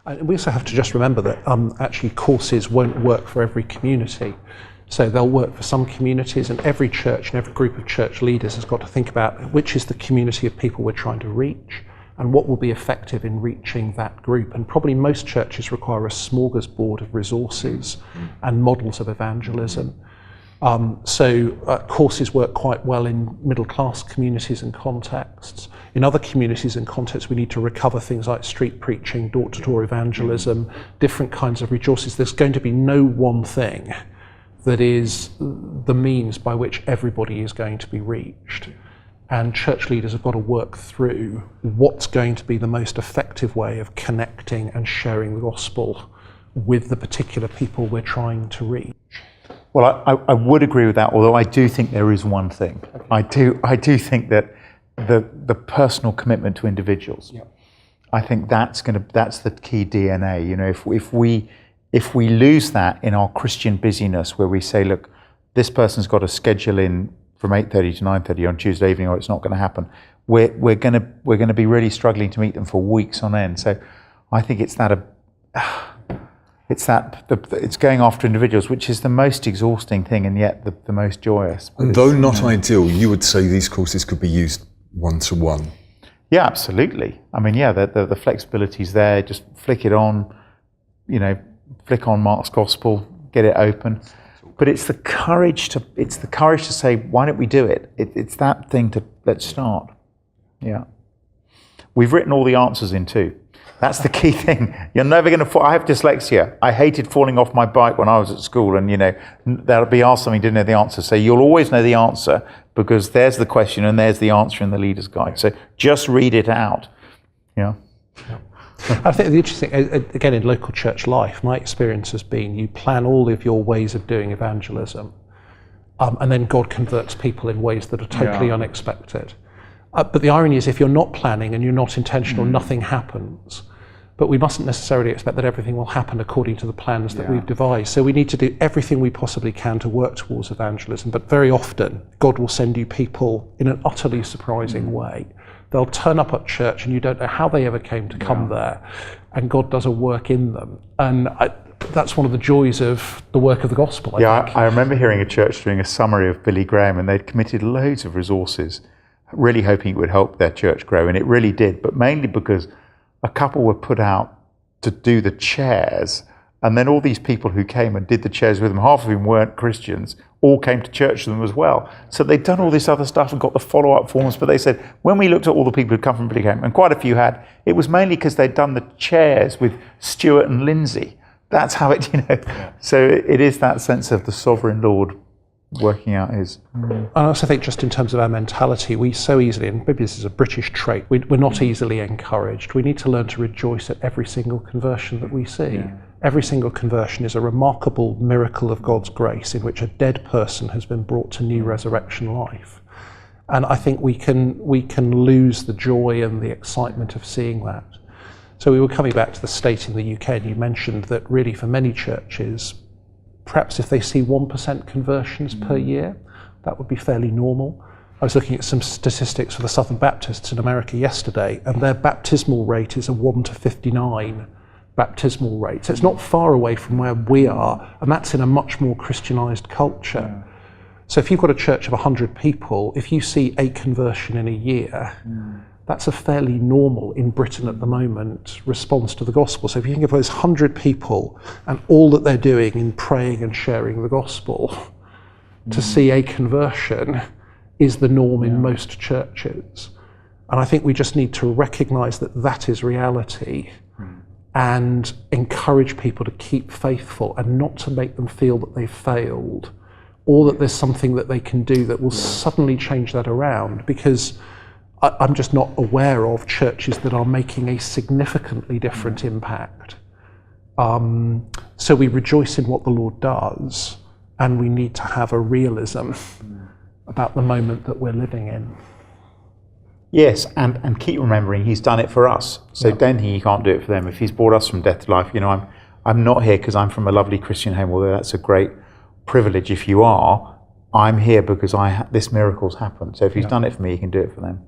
And we also have to just remember that actually courses won't work for every community. So they'll work for some communities, and every church and every group of church leaders has got to think about which is the community of people we're trying to reach and what will be effective in reaching that group. And probably most churches require a smorgasbord of resources and models of evangelism. Courses work quite well in middle-class communities and contexts. In other communities and contexts, we need to recover things like street preaching, door-to-door evangelism, different kinds of resources. There's going to be no one thing that is the means by which everybody is going to be reached. And church leaders have got to work through what's going to be the most effective way of connecting and sharing the gospel with the particular people we're trying to reach. Well, I would agree with that, although I do think there is one thing. Okay. I do think that the personal commitment to individuals, I think that's the key DNA. You know, if we lose that in our Christian busyness, where we say, look, this person's got a schedule in from 8:30 to 9:30 on Tuesday evening, or it's not going to happen, we're going to be really struggling to meet them for weeks on end. So I think it's going after individuals, which is the most exhausting thing and yet the most joyous. And though not ideal, you would say these courses could be used one-to-one. Yeah, absolutely. I mean, yeah, the flexibility's there. Just flick it on, flick on Mark's Gospel, get it open. But it's the courage to say, why don't we do it? It's that thing to let's start. Yeah. We've written all the answers in too. That's the key thing. You're never going to fall. I have dyslexia. I hated falling off my bike when I was at school, and that'll be asked something, didn't know the answer. So you'll always know the answer because there's the question and there's the answer in the leader's guide. So just read it out. Yeah. I think the interesting, again, in local church life, my experience has been you plan all of your ways of doing evangelism, and then God converts people in ways that are totally unexpected. But the irony is, if you're not planning and you're not intentional, nothing happens. But we mustn't necessarily expect that everything will happen according to the plans that we've devised. So we need to do everything we possibly can to work towards evangelism. But very often, God will send you people in an utterly surprising way. They'll turn up at church and you don't know how they ever came to come there. And God does a work in them. And that's one of the joys of the work of the gospel, I think. I remember hearing a church doing a summary of Billy Graham, and they'd committed loads of resources, really hoping it would help their church grow, and it really did, but mainly because a couple were put out to do the chairs, and then all these people who came and did the chairs with them, half of whom weren't Christians, all came to church with them as well. So they'd done all this other stuff and got the follow-up forms, but they said, when we looked at all the people who'd come from Billy Graham, and quite a few had, it was mainly because they'd done the chairs with Stuart and Lindsay. That's how it, So it is that sense of the sovereign Lord working out his... I also think just in terms of our mentality, we so easily, and maybe this is a British trait, we're not easily encouraged. We need to learn to rejoice at every single conversion that we see. Every single conversion is a remarkable miracle of God's grace in which a dead person has been brought to new resurrection life. And I think we can lose the joy and the excitement of seeing that. So we were coming back to the state in the UK, and you mentioned that really for many churches, perhaps if they see 1% conversions per year, that would be fairly normal. I was looking at some statistics for the Southern Baptists in America yesterday, and their baptismal rate is a 1 to 59 baptismal rate. So it's not far away from where we are, and that's in a much more Christianized culture. So if you've got a church of 100 people, if you see a conversion in a year, that's a fairly normal, in Britain at the moment, response to the gospel. So if you think of those 100 people and all that they're doing in praying and sharing the gospel, to see a conversion is the norm in most churches. And I think we just need to recognize that that is reality and encourage people to keep faithful and not to make them feel that they've failed or that there's something that they can do that will suddenly change that around, because I'm just not aware of churches that are making a significantly different impact. So we rejoice in what the Lord does, and we need to have a realism about the moment that we're living in. Yes, and keep remembering He's done it for us. So don't think He can't do it for them. If He's brought us from death to life, I'm not here because I'm from a lovely Christian home, although that's a great privilege if you are. I'm here because this miracle's happened. So if He's done it for me, He can do it for them.